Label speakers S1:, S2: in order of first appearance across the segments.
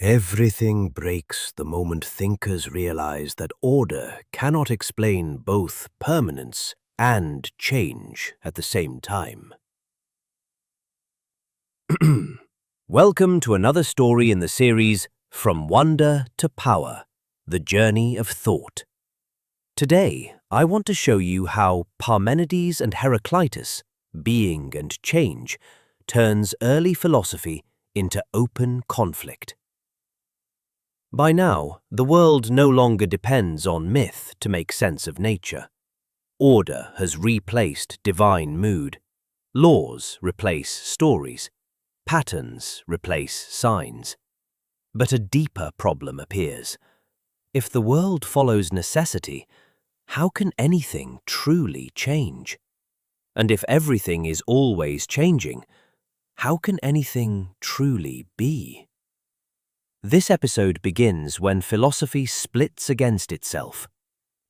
S1: Everything breaks the moment thinkers realize that order cannot explain both permanence and change at the same time. Welcome to another story in the series From Wonder to Power, The Journey of Thought. Today, I want to show you how Parmenides and Heraclitus, being and change, turns early philosophy into open conflict. By now, the world no longer depends on myth to make sense of nature. Order has replaced divine mood. Laws replace stories. Patterns replace signs. But a deeper problem appears. If the world follows necessity, how can anything truly change? And if everything is always changing, how can anything truly be? This episode begins when philosophy splits against itself.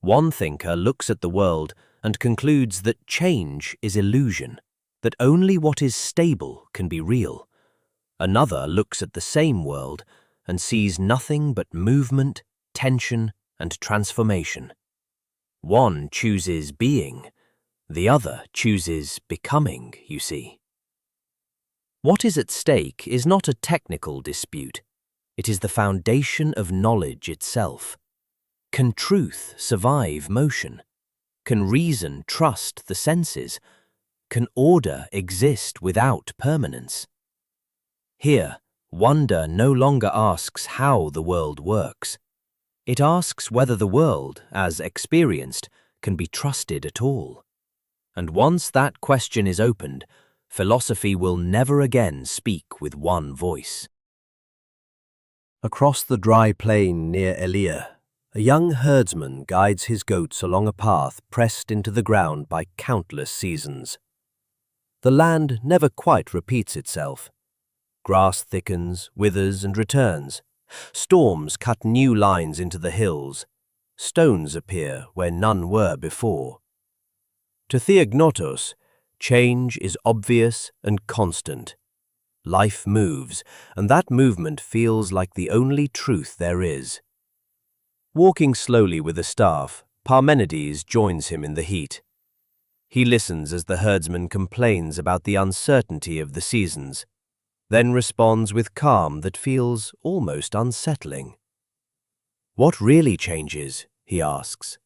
S1: One thinker looks at the world and concludes that change is illusion, that only what is stable can be real. Another looks at the same world and sees nothing but movement, tension, and transformation. One chooses being, the other chooses becoming, you see. What is at stake is not a technical dispute. It is the foundation of knowledge itself. Can truth survive motion? Can reason trust the senses? Can order exist without permanence? Here, wonder no longer asks how the world works. It asks whether the world, as experienced, can be trusted at all. And once that question is opened, philosophy will never again speak with one voice. Across the dry plain near Elia, a young herdsman guides his goats along a path pressed into the ground by countless seasons. The land never quite repeats itself. Grass thickens, withers, and returns. Storms cut new lines into the hills. Stones appear where none were before. To Theognotos, change is obvious and constant. Life moves, and that movement feels like the only truth there is. Walking slowly with a staff, Parmenides joins him in the heat. He listens as the herdsman complains about the uncertainty of the seasons, then responds with calm that feels almost unsettling. What really changes, he asks.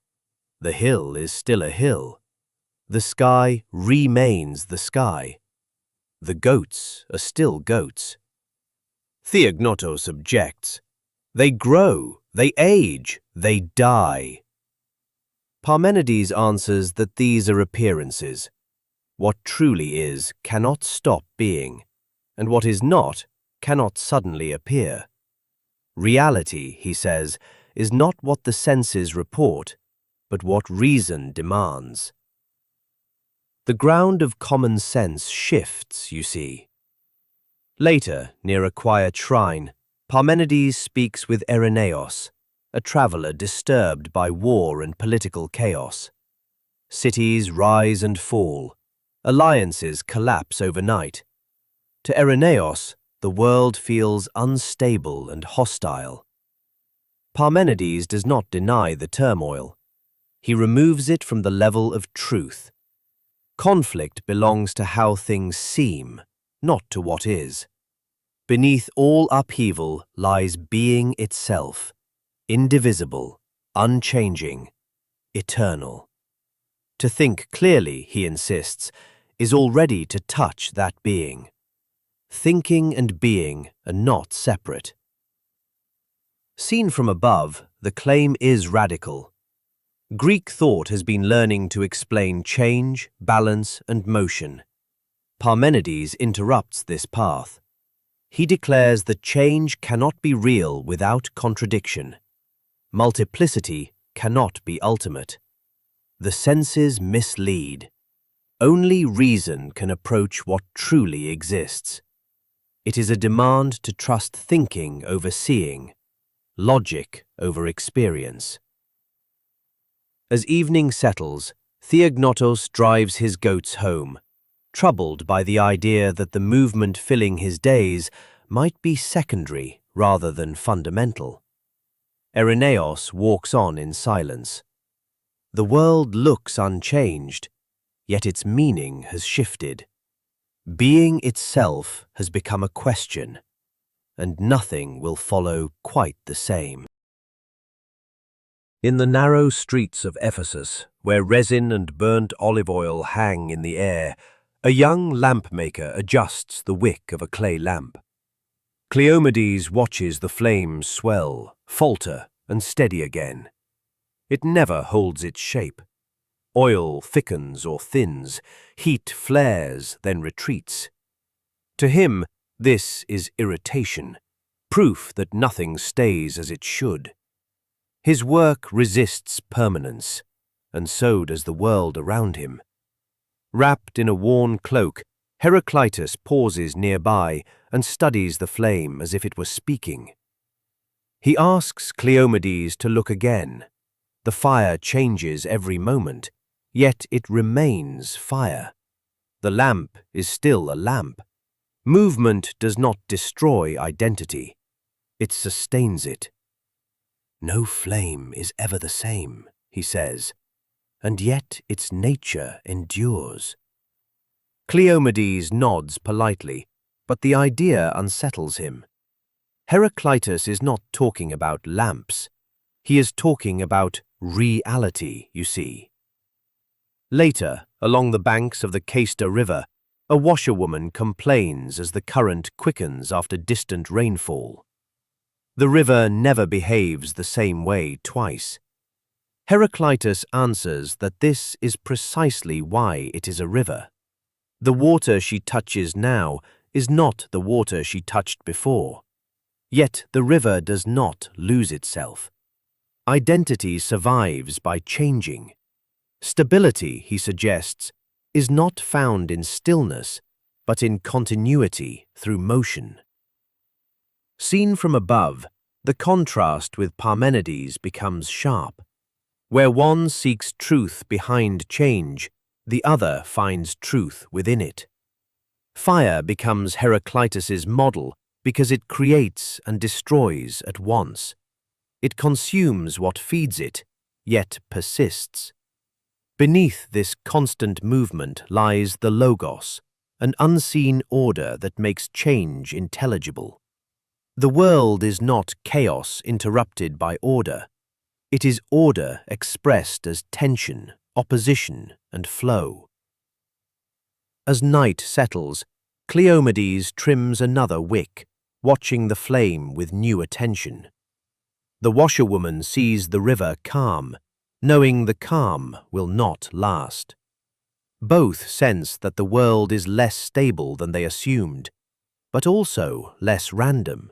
S1: The hill is still a hill. The sky remains the sky. The goats are still goats. Theognotos objects. They grow, they age, they die. Parmenides answers that these are appearances. What truly is cannot stop being, and what is not cannot suddenly appear. Reality, he says, is not what the senses report, but what reason demands. The ground of common sense shifts, you see. Later, near a quiet shrine, Parmenides speaks with Irenaeus, a traveler disturbed by war and political chaos. Cities rise and fall. Alliances collapse overnight. To Irenaeus, the world feels unstable and hostile. Parmenides does not deny the turmoil. He removes it from the level of truth. Conflict belongs to how things seem, not to what is. Beneath all upheaval lies being itself, indivisible, unchanging, eternal. To think clearly, he insists, is already to touch that being. Thinking and being are not separate. Seen from above, the claim is radical. Greek thought has been learning to explain change, balance, and motion. Parmenides interrupts this path. He declares that change cannot be real without contradiction. Multiplicity cannot be ultimate. The senses mislead. Only reason can approach what truly exists. It is a demand to trust thinking over seeing, logic over experience. As evening settles, Theognotos drives his goats home, troubled by the idea that the movement filling his days might be secondary rather than fundamental. Irenaeus walks on in silence. The world looks unchanged, yet its meaning has shifted. Being itself has become a question, and nothing will follow quite the same. In the narrow streets of Ephesus, where resin and burnt olive oil hang in the air, a young lampmaker adjusts the wick of a clay lamp. Cleomedes watches the flames swell, falter, and steady again. It never holds its shape. Oil thickens or thins, heat flares, then retreats. To him, this is irritation, proof that nothing stays as it should. His work resists permanence, and so does the world around him. Wrapped in a worn cloak, Heraclitus pauses nearby and studies the flame as if it were speaking. He asks Cleomedes to look again. The fire changes every moment, yet it remains fire. The lamp is still a lamp. Movement does not destroy identity. It sustains it. No flame is ever the same, he says, and yet its nature endures. Cleomedes nods politely, but the idea unsettles him. Heraclitus is not talking about lamps. He is talking about reality, you see. Later, along the banks of the Cayster River, a washerwoman complains as the current quickens after distant rainfall. The river never behaves the same way twice. Heraclitus answers that this is precisely why it is a river. The water she touches now is not the water she touched before. Yet the river does not lose itself. Identity survives by changing. Stability, he suggests, is not found in stillness, but in continuity through motion. Seen from above, the contrast with Parmenides becomes sharp. Where one seeks truth behind change, the other finds truth within it. Fire becomes Heraclitus's model because it creates and destroys at once. It consumes what feeds it, yet persists. Beneath this constant movement lies the logos, an unseen order that makes change intelligible. The world is not chaos interrupted by order. It is order expressed as tension, opposition, and flow. As night settles, Cleomedes trims another wick, watching the flame with new attention. The washerwoman sees the river calm, knowing the calm will not last. Both sense that the world is less stable than they assumed, but also less random.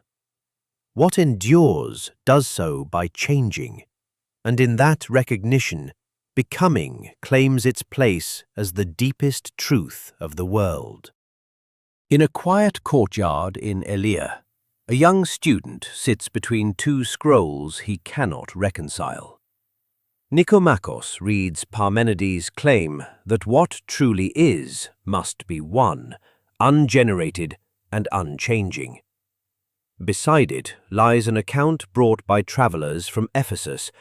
S1: What endures does so by changing, and in that recognition, becoming claims its place as the deepest truth of the world. In a quiet courtyard in Elea, a young student sits between two scrolls he cannot reconcile. Nicomachus reads Parmenides' claim that what truly is must be one, ungenerated and unchanging. Beside it lies an account brought by travelers from Ephesus,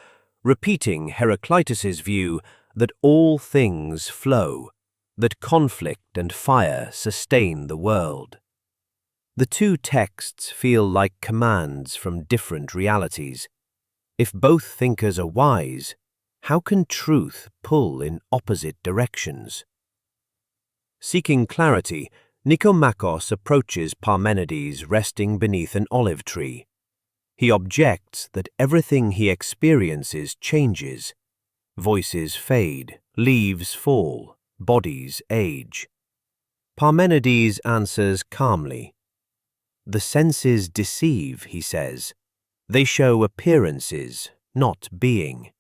S1: repeating Heraclitus's view that all things flow, that conflict and fire sustain the world. The two texts feel like commands from different realities. If both thinkers are wise, how can truth pull in opposite directions? Seeking clarity, Nicomachus approaches Parmenides resting beneath an olive tree. He objects that everything he experiences changes. Voices fade, leaves fall, bodies age. Parmenides answers calmly. The senses deceive, he says. They show appearances, not being.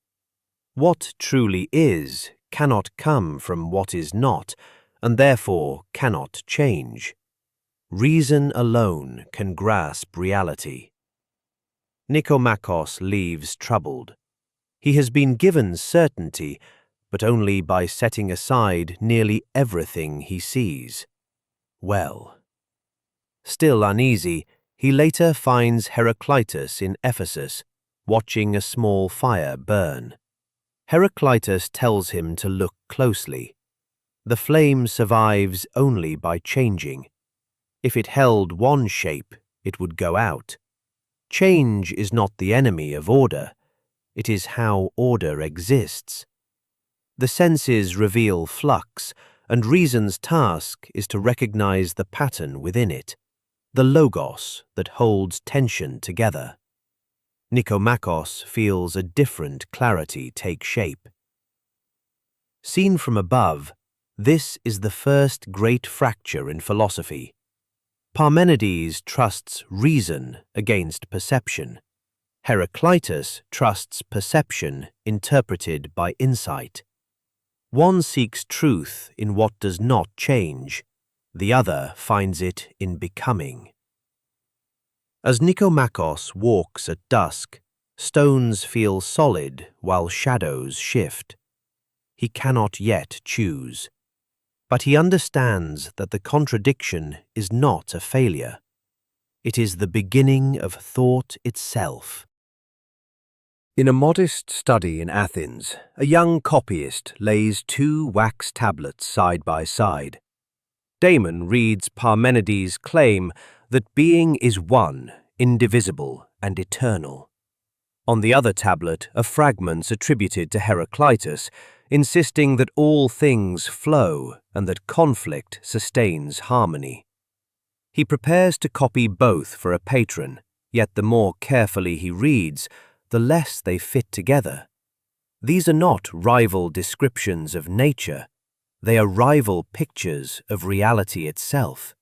S1: What truly is cannot come from what is not, and therefore cannot change. Reason alone can grasp reality. Nicomachus leaves troubled. He has been given certainty, but only by setting aside nearly everything he sees. Well. Still uneasy, He later finds Heraclitus in Ephesus, watching a small fire burn. Heraclitus tells him to look closely. The flame survives only by changing. If it held one shape, it would go out. Change is not the enemy of order. It is how order exists. The senses reveal flux, and reason's task is to recognize the pattern within it, the logos that holds tension together. Nicomachus feels a different clarity take shape. Seen from above, this is the first great fracture in philosophy. Parmenides trusts reason against perception. Heraclitus trusts perception interpreted by insight. One seeks truth in what does not change. The other finds it in becoming. As Nicomachus walks at dusk, stones feel solid while shadows shift. He cannot yet choose. But he understands that the contradiction is not a failure. It is the beginning of thought itself. In a modest study in Athens, a young copyist lays two wax tablets side by side. Damon reads Parmenides' claim that being is one, indivisible, and eternal. On the other tablet are fragments attributed to Heraclitus, insisting that all things flow and that conflict sustains harmony. He prepares to copy both for a patron, yet the more carefully he reads, the less they fit together. These are not rival descriptions of nature, they are rival pictures of reality itself.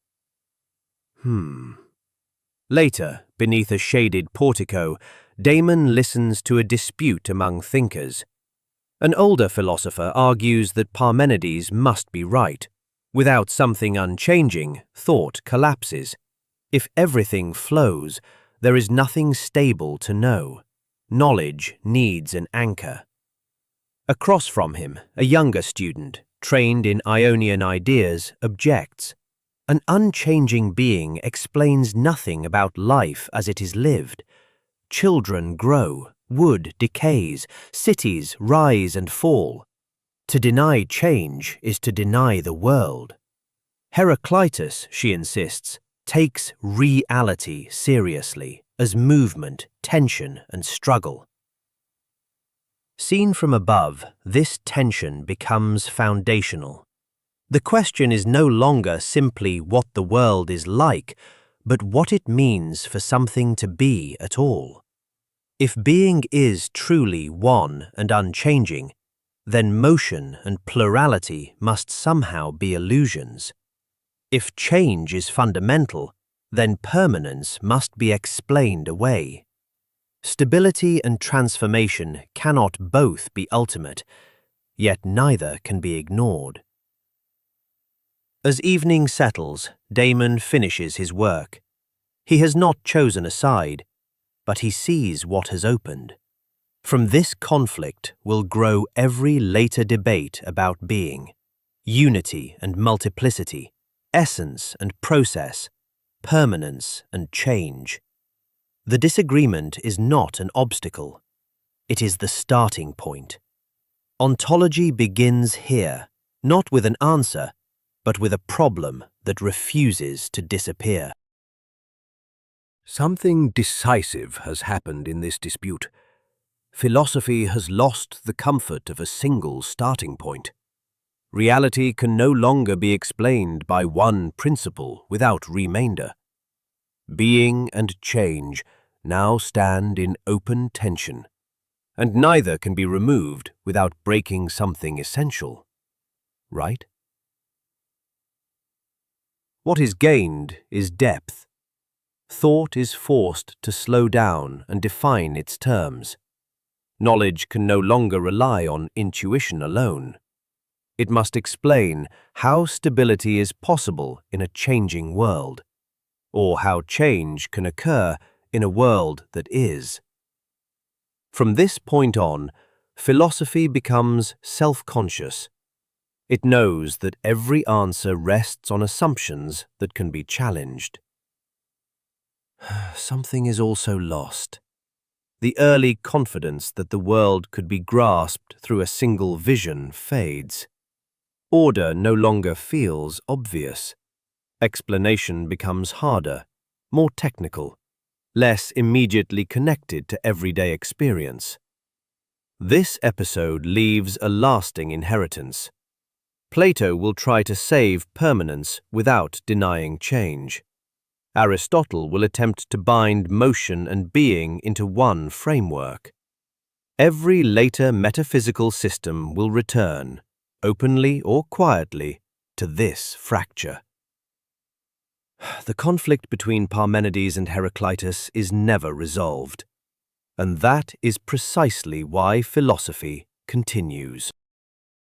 S1: Later, beneath a shaded portico, Damon listens to a dispute among thinkers. An older philosopher argues that Parmenides must be right. Without something unchanging, thought collapses. If everything flows, there is nothing stable to know. Knowledge needs an anchor. Across from him, a younger student, trained in Ionian ideas, objects. An unchanging being explains nothing about life as it is lived. Children grow, wood decays, cities rise and fall. To deny change is to deny the world. Heraclitus, she insists, takes reality seriously as movement, tension, and struggle. Seen from above, this tension becomes foundational. The question is no longer simply what the world is like, but what it means for something to be at all. If being is truly one and unchanging, then motion and plurality must somehow be illusions. If change is fundamental, then permanence must be explained away. Stability and transformation cannot both be ultimate, yet neither can be ignored. As evening settles, Damon finishes his work. He has not chosen a side, but he sees what has opened. From this conflict will grow every later debate about being, unity and multiplicity, essence and process, permanence and change. The disagreement is not an obstacle. It is the starting point. Ontology begins here, not with an answer, but with a problem that refuses to disappear. Something decisive has happened in this dispute. Philosophy has lost the comfort of a single starting point. Reality can no longer be explained by one principle without remainder. Being and change now stand in open tension, and neither can be removed without breaking something essential. Right? What is gained is depth. Thought is forced to slow down and define its terms. Knowledge can no longer rely on intuition alone. It must explain how stability is possible in a changing world, or how change can occur in a world that is. From this point on, philosophy becomes self-conscious. It knows that every answer rests on assumptions that can be challenged. Something is also lost. The early confidence that the world could be grasped through a single vision fades. Order no longer feels obvious. Explanation becomes harder, more technical, less immediately connected to everyday experience. This episode leaves a lasting inheritance. Plato will try to save permanence without denying change. Aristotle will attempt to bind motion and being into one framework. Every later metaphysical system will return, openly or quietly, to this fracture. The conflict between Parmenides and Heraclitus is never resolved, and that is precisely why philosophy continues.